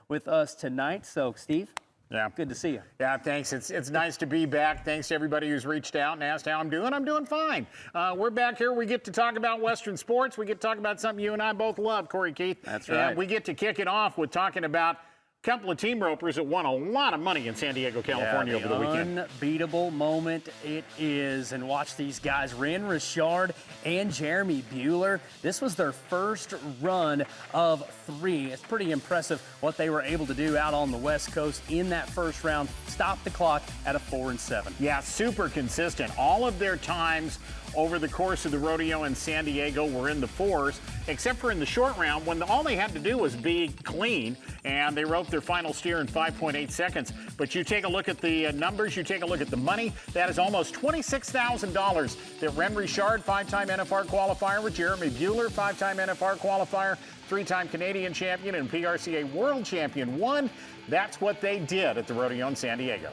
with us tonight. So, Steve, yeah, good to see you. Yeah, thanks. It's nice to be back. Thanks to everybody who's reached out and asked how I'm doing. I'm doing fine. We're back here. We get to talk about Western sports. We get to talk about something you and I both love, Corey Keith. That's right. And we get to kick it off with talking about a couple of team ropers that won a lot of money in San Diego, California over the weekend. Unbeatable moment it is. And watch these guys, Rhen Richard and Jeremy Buhler. This was their first run of 3. It's pretty impressive what they were able to do out on the West Coast in that first round. Stop the clock at a 4-7. Yeah, super consistent. All of their times over the course of the rodeo in San Diego were in the 4s, except for in the short round when all they had to do was be clean, and they roped their final steer in 5.8 seconds. But you take a look at the numbers, you take a look at the money, that is almost $26,000 that Rhen Richard, 5-time NFR qualifier, with Jeremy Buhler, 5-time NFR qualifier, 3-time Canadian champion and PRCA world champion, won. That's what they did at the rodeo in San Diego.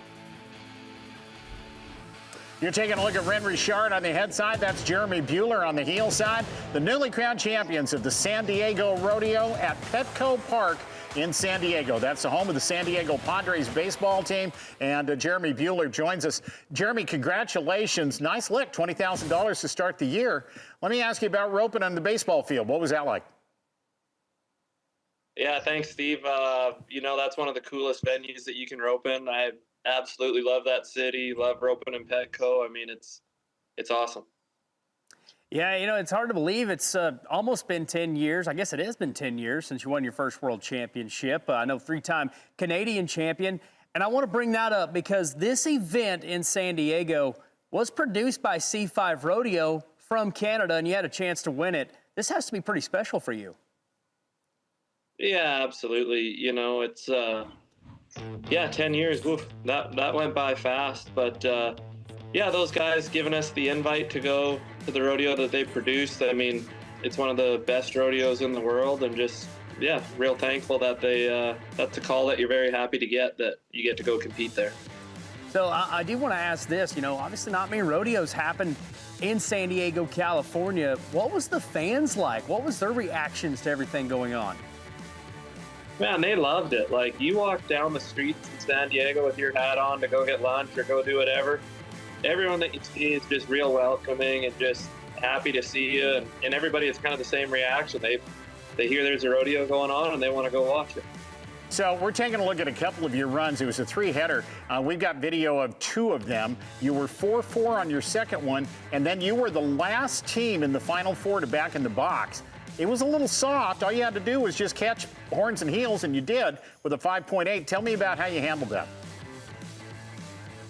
You're taking a look at Rhen Richard on the head side. That's Jeremy Buhler on the heel side. The newly crowned champions of the San Diego Rodeo at Petco Park in San Diego. That's the home of the San Diego Padres baseball team. And Jeremy Buhler joins us. Jeremy, congratulations. Nice lick, $20,000 to start the year. Let me ask you about roping on the baseball field. What was that like? Yeah, thanks, Steve. You know, that's one of the coolest venues that you can rope in. I absolutely love that city, love roping in Petco. I mean, it's awesome. Yeah, you know, it's hard to believe it's almost been 10 years. I guess it has been 10 years since you won your first world championship. I know 3-time Canadian champion. And I want to bring that up because this event in San Diego was produced by C5 Rodeo from Canada, and you had a chance to win it. This has to be pretty special for you. Yeah, absolutely. You know, it's... yeah, 10 years, woof, that went by fast. But yeah, those guys giving us the invite to go to the rodeo that they produced. I mean, it's one of the best rodeos in the world, and just, yeah, real thankful that that's a call that you're very happy to get, that you get to go compete there. So I do want to ask this, you know, obviously not many rodeos happen in San Diego, California. What was the fans like? What was their reactions to everything going on? Man, they loved it. Like, you walk down the streets in San Diego with your hat on to go get lunch or go do whatever. Everyone that you see is just real welcoming and just happy to see you. And everybody has kind of the same reaction. They hear there's a rodeo going on and they want to go watch it. So we're taking a look at a couple of your runs. It was a 3-header. We've got video of 2 of them. You were 4-4 on your second one, and then you were the last team in the final 4 to back in the box. It was a little soft. All you had to do was just catch horns and heels, and you did with a 5.8. Tell me about how you handled that.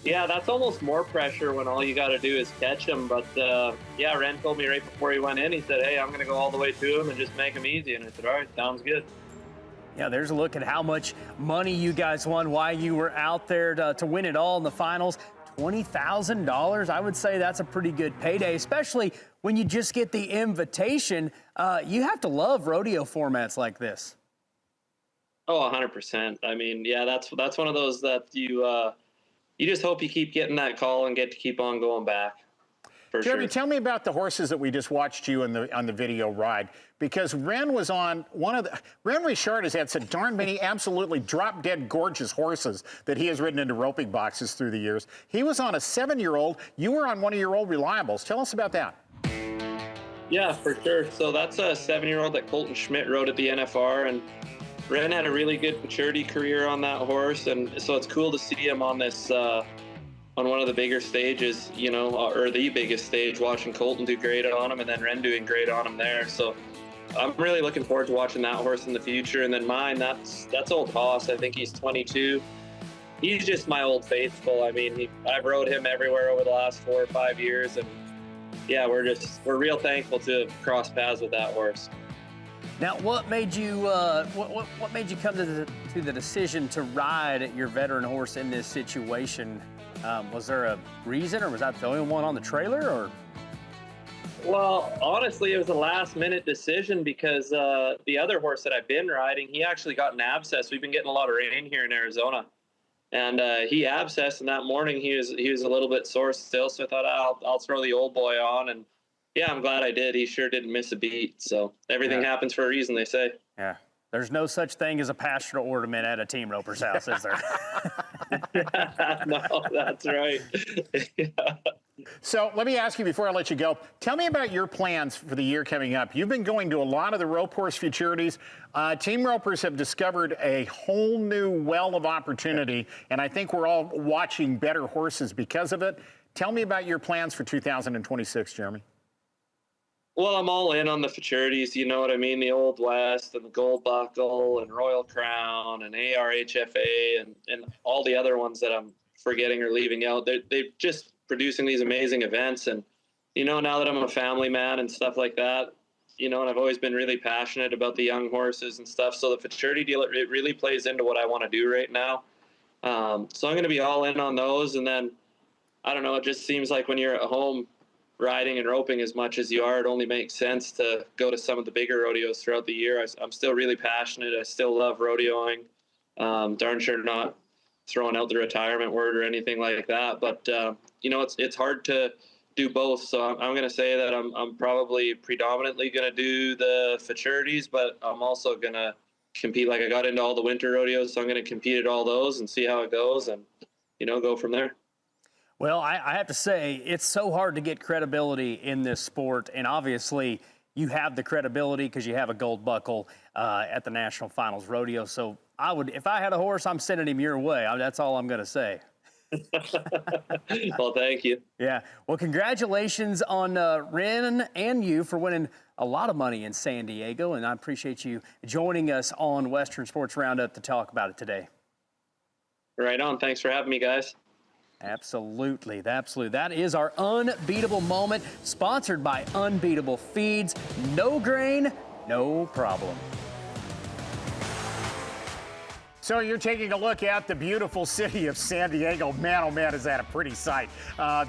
Yeah, that's almost more pressure when all you got to do is catch him. But, yeah, Rhen told me right before he went in, he said, hey, I'm going to go all the way to him and just make him easy. And I said, all right, sounds good. Yeah, there's a look at how much money you guys won, why you were out there to win it all in the finals. $20,000, I would say that's a pretty good payday, especially when you just get the invitation. You have to love rodeo formats like this. Oh, 100%. I mean, yeah, that's one of those that you just hope you keep getting that call and get to keep on going back. Jeremy, tell me about the horses that we just watched you on the video ride, because Rhen was on Rhen Richard has had so darn many absolutely drop-dead gorgeous horses that he has ridden into roping boxes through the years. He was on a 7-year-old. You were on one of your old reliables. Tell us about that. Yeah, for sure. So that's a 7-year-old that Colton Schmidt rode at the NFR, and Rhen had a really good maturity career on that horse, and so it's cool to see him on this on one of the bigger stages, you know, or the biggest stage, watching Colton do great on him and then Rhen doing great on him there. So I'm really looking forward to watching that horse in the future. And then mine, that's old Haas. I think he's 22. He's just my old faithful. I mean, I've rode him everywhere over the last 4 or 5 years, and yeah, we're real thankful to cross paths with that horse. Now, what made you what made you come to the decision to ride your veteran horse in this situation? Was there a reason, or was that the only one on the trailer, or? Well, honestly, it was a last-minute decision because the other horse that I've been riding, he actually got an abscess. We've been getting a lot of rain here in Arizona, and he abscessed. And that morning, he was a little bit sore still. So I thought, I'll throw the old boy on, and yeah, I'm glad I did. He sure didn't miss a beat. So everything happens for a reason, they say. Yeah. There's no such thing as a pastoral ornament at a team roper's house, is there? No, that's right. Yeah. So let me ask you before I let you go, tell me about your plans for the year coming up. You've been going to a lot of the rope horse futurities. Team ropers have discovered a whole new well of opportunity, and I think we're all watching better horses because of it. Tell me about your plans for 2026, Jeremy. Well, I'm all in on the futurities, you know what I mean? The Old West and the Gold Buckle and Royal Crown and ARHFA and all the other ones that I'm forgetting or leaving out. They're just producing these amazing events. And, you know, now that I'm a family man and stuff like that, you know, and I've always been really passionate about the young horses and stuff. So the futurity deal, it really plays into what I want to do right now. So I'm going to be all in on those. And then, I don't know, it just seems like when you're at home riding and roping as much as you are, it only makes sense to go to some of the bigger rodeos throughout the year. I'm still really passionate. I still love rodeoing. Darn sure not throwing out the retirement word or anything like that. But, you know, it's hard to do both. So I'm going to say that I'm probably predominantly going to do the futurities, but I'm also going to compete. Like I got into all the winter rodeos, so I'm going to compete at all those and see how it goes and, you know, go from there. Well, I have to say, it's so hard to get credibility in this sport, and obviously you have the credibility because you have a gold buckle at the National Finals Rodeo. So I would, if I had a horse, I'm sending him your way. That's all I'm going to say. Well, thank you. Yeah. Well, congratulations on Rhen and you for winning a lot of money in San Diego, and I appreciate you joining us on Western Sports Roundup to talk about it today. Right on. Thanks for having me, guys. Absolutely. Absolutely. That is our unbeatable moment, sponsored by Unbeatable Feeds. No grain, no problem. So you're taking a look at the beautiful city of San Diego. Man, oh man, is that a pretty sight.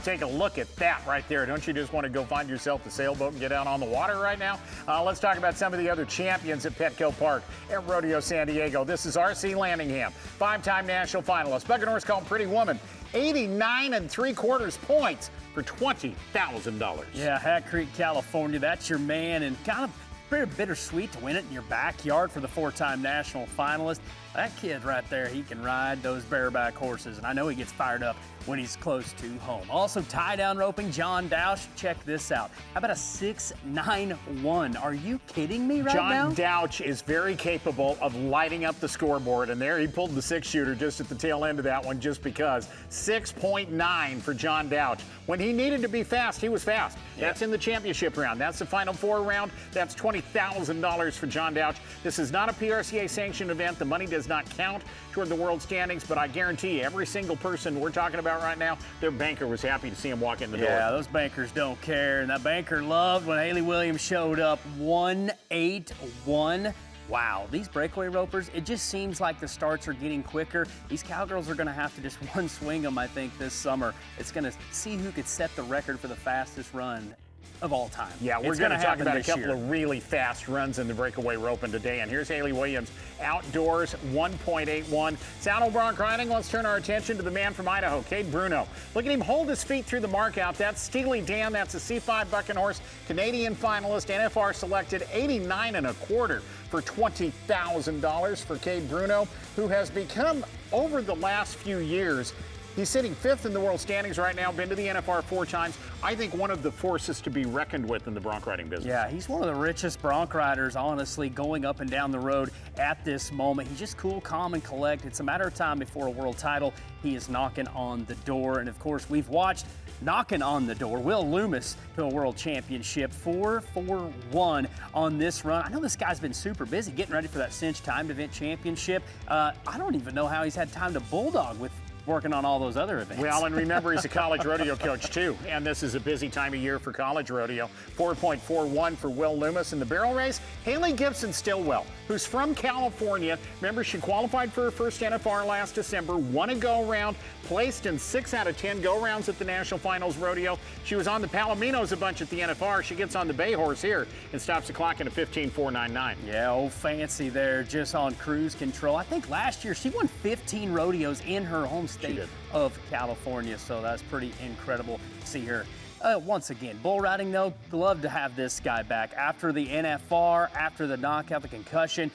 Take a look at that right there. Don't you just want to go find yourself a sailboat and get out on the water right now? Let's talk about some of the other champions at Petco Park at Rodeo San Diego. This is R.C. Landingham, five-time national finalist. Bucking horse called Pretty Woman, 89 3/4 points for $20,000. Yeah, Hat Creek, California. That's your man, and kind of pretty bittersweet to win it in your backyard for the four-time national finalist. That kid right there, he can ride those bareback horses, and I know he gets fired up when he's close to home. Also, tie-down roping, John Douch. Check this out. How about a 6.91? Are you kidding me right now? John Douch is very capable of lighting up the scoreboard, and there he pulled the six-shooter just at the tail end of that one just because. 6.9 for John Douch. When he needed to be fast, he was fast. Yeah. That's in the championship round. That's the Final Four round. That's $20,000 for John Douch. This is not a PRCA sanctioned event. The money does not count toward the world standings, but I guarantee you, every single person we're talking about right now, their banker was happy to see him walk in the door. Yeah, those bankers don't care, and that banker loved when Haley Williams showed up. 181. Wow, these breakaway ropers, it just seems like the starts are getting quicker. These cowgirls are going to have to just one swing them, I think, this summer. It's going to see who could set the record for the fastest run of all time. Yeah, we're going to talk about a couple of really fast runs in the breakaway roping today. And here's Haley Williams, outdoors, 1.81. Saddle Bronc riding, let's turn our attention to the man from Idaho, Cade Bruno. Look at him hold his feet through the mark out. That's Steely Dan. That's a C5 bucking horse, Canadian finalist, NFR selected, 89 1/4 for $20,000 for Cade Bruno, who has become, over the last few years, he's sitting 5th in the world standings right now, been to the NFR 4 times. I think one of the forces to be reckoned with in the bronc riding business. Yeah, he's one of the richest bronc riders, honestly, going up and down the road at this moment. He's just cool, calm, and collect. It's a matter of time before a world title. He is knocking on the door. And, of course, we've watched knocking on the door, Will Loomis to a world championship, 4-4-1 on this run. I know this guy's been super busy getting ready for that cinch timed event championship. I don't even know how he's had time to bulldog with working on all those other events. Well, and remember, he's a college rodeo coach, too. And this is a busy time of year for college rodeo. 4.41 for Will Loomis. In the barrel race, Haley Gibson-Stillwell, who's from California. Remember, she qualified for her first NFR last December, won a go-round, placed in 6 out of 10 go-rounds at the National Finals Rodeo. She was on the Palominos a bunch at the NFR. She gets on the Bay Horse here and stops the clock in a 15.499. Yeah, old fancy there, just on cruise control. I think last year she won 15 rodeos in her home state of California, so that's pretty incredible to see her Once again, bull riding, though, love to have this guy back. After the NFR, after the knockout, the concussion,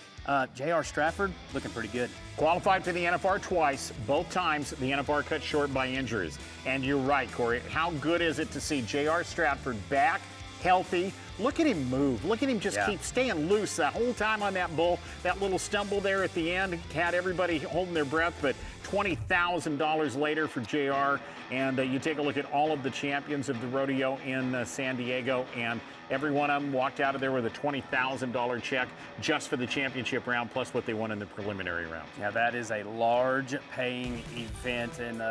J.R. Stratford looking pretty good. Qualified for the NFR twice. Both times the NFR cut short by injuries. And you're right, Corey. How good is it to see J.R. Stratford back, healthy? Look at him move. Look at him just keep staying loose the whole time on that bull. That little stumble there at the end had everybody holding their breath, but $20,000 later for JR. And you take a look at all of the champions of the rodeo in San Diego, and every one of them walked out of there with a $20,000 check just for the championship round, plus what they won in the preliminary round. Yeah, that is a large paying event, and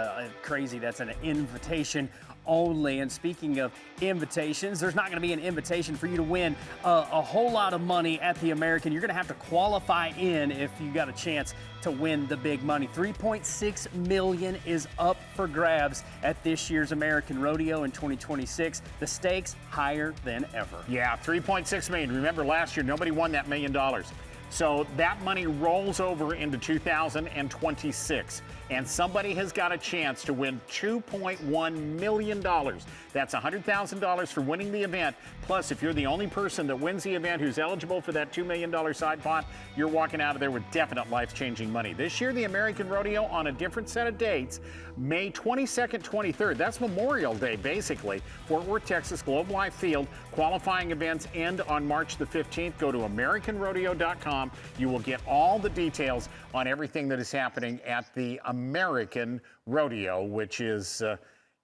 crazy that's an invitation only. And speaking of invitations, there's not going to be an invitation for you to win a whole lot of money at the American. You're going to have to qualify in if you got a chance to win the big money. $3.6 million is up for grabs at this year's American Rodeo in 2026. The stakes higher than ever. Yeah, $3.6 million. Remember last year, nobody won that $1 million. So that money rolls over into 2026, and somebody has got a chance to win $2.1 million. That's $100,000 for winning the event. Plus, if you're the only person that wins the event who's eligible for that $2 million side pot, you're walking out of there with definite life-changing money. This year, the American Rodeo on a different set of dates, May 22nd, 23rd. That's Memorial Day, basically. Fort Worth, Texas, Globe Life Field. Qualifying events end on March the 15th. Go to AmericanRodeo.com. You will get all the details on everything that is happening at the American Rodeo, which is,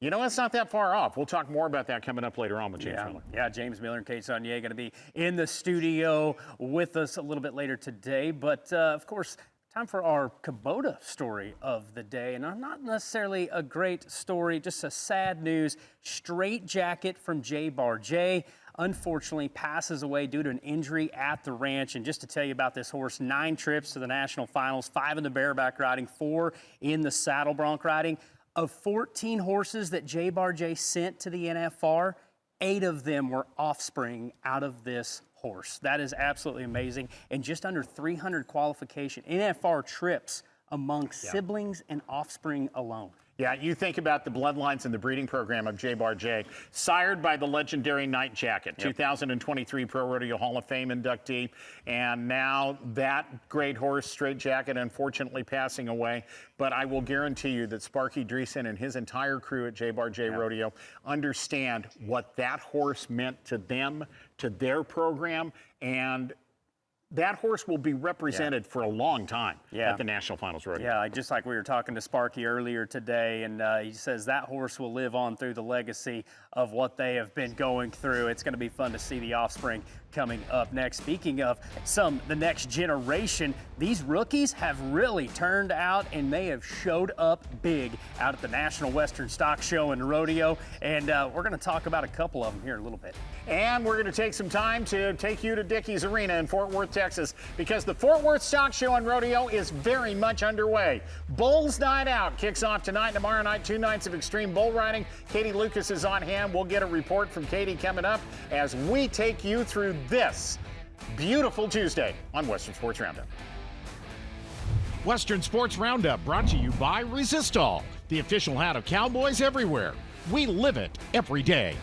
it's not that far off. We'll talk more about that coming up later on with James Miller. Yeah, James Miller and Kate Saunier going to be in the studio with us a little bit later today. But, of course, time for our Kubota story of the day. And not necessarily a great story, just a sad news. Straight Jacket from J-Bar J unfortunately passes away due to an injury at the ranch. And just to tell you about this horse, 9 trips to the national finals, 5 in the bareback riding, 4 in the saddle bronc riding. Of 14 horses that J-Bar J sent to the NFR, 8 of them were offspring out of this horse. That is absolutely amazing. And just under 300 qualification NFR trips among siblings and offspring alone. Yeah, you think about the bloodlines and the breeding program of J-Bar J, sired by the legendary Night Jacket, 2023 Pro Rodeo Hall of Fame inductee, and now that great horse, Straight Jacket, unfortunately passing away. But I will guarantee you that Sparky Dreesen and his entire crew at J-Bar J Rodeo understand what that horse meant to them, to their program, and that horse will be represented for a long time at the National Finals Rodeo. Yeah, just like we were talking to Sparky earlier today, and he says that horse will live on through the legacy of what they have been going through. It's going to be fun to see the offspring coming up next. Speaking of the next generation, these rookies have really turned out, and they have showed up big out at the National Western Stock Show and Rodeo, and we're going to talk about a couple of them here in a little bit. And we're going to take some time to take you to Dickey's Arena in Fort Worth, Texas, because the Fort Worth Stock Show and Rodeo is very much underway. Bulls Night Out kicks off tonight and tomorrow night, 2 nights of extreme bull riding. Katie Lucas is on hand. We'll get a report from Katie coming up as we take you through this beautiful Tuesday on Western Sports Roundup. Western Sports Roundup brought to you by Resistol, the official hat of Cowboys everywhere. We live it every day.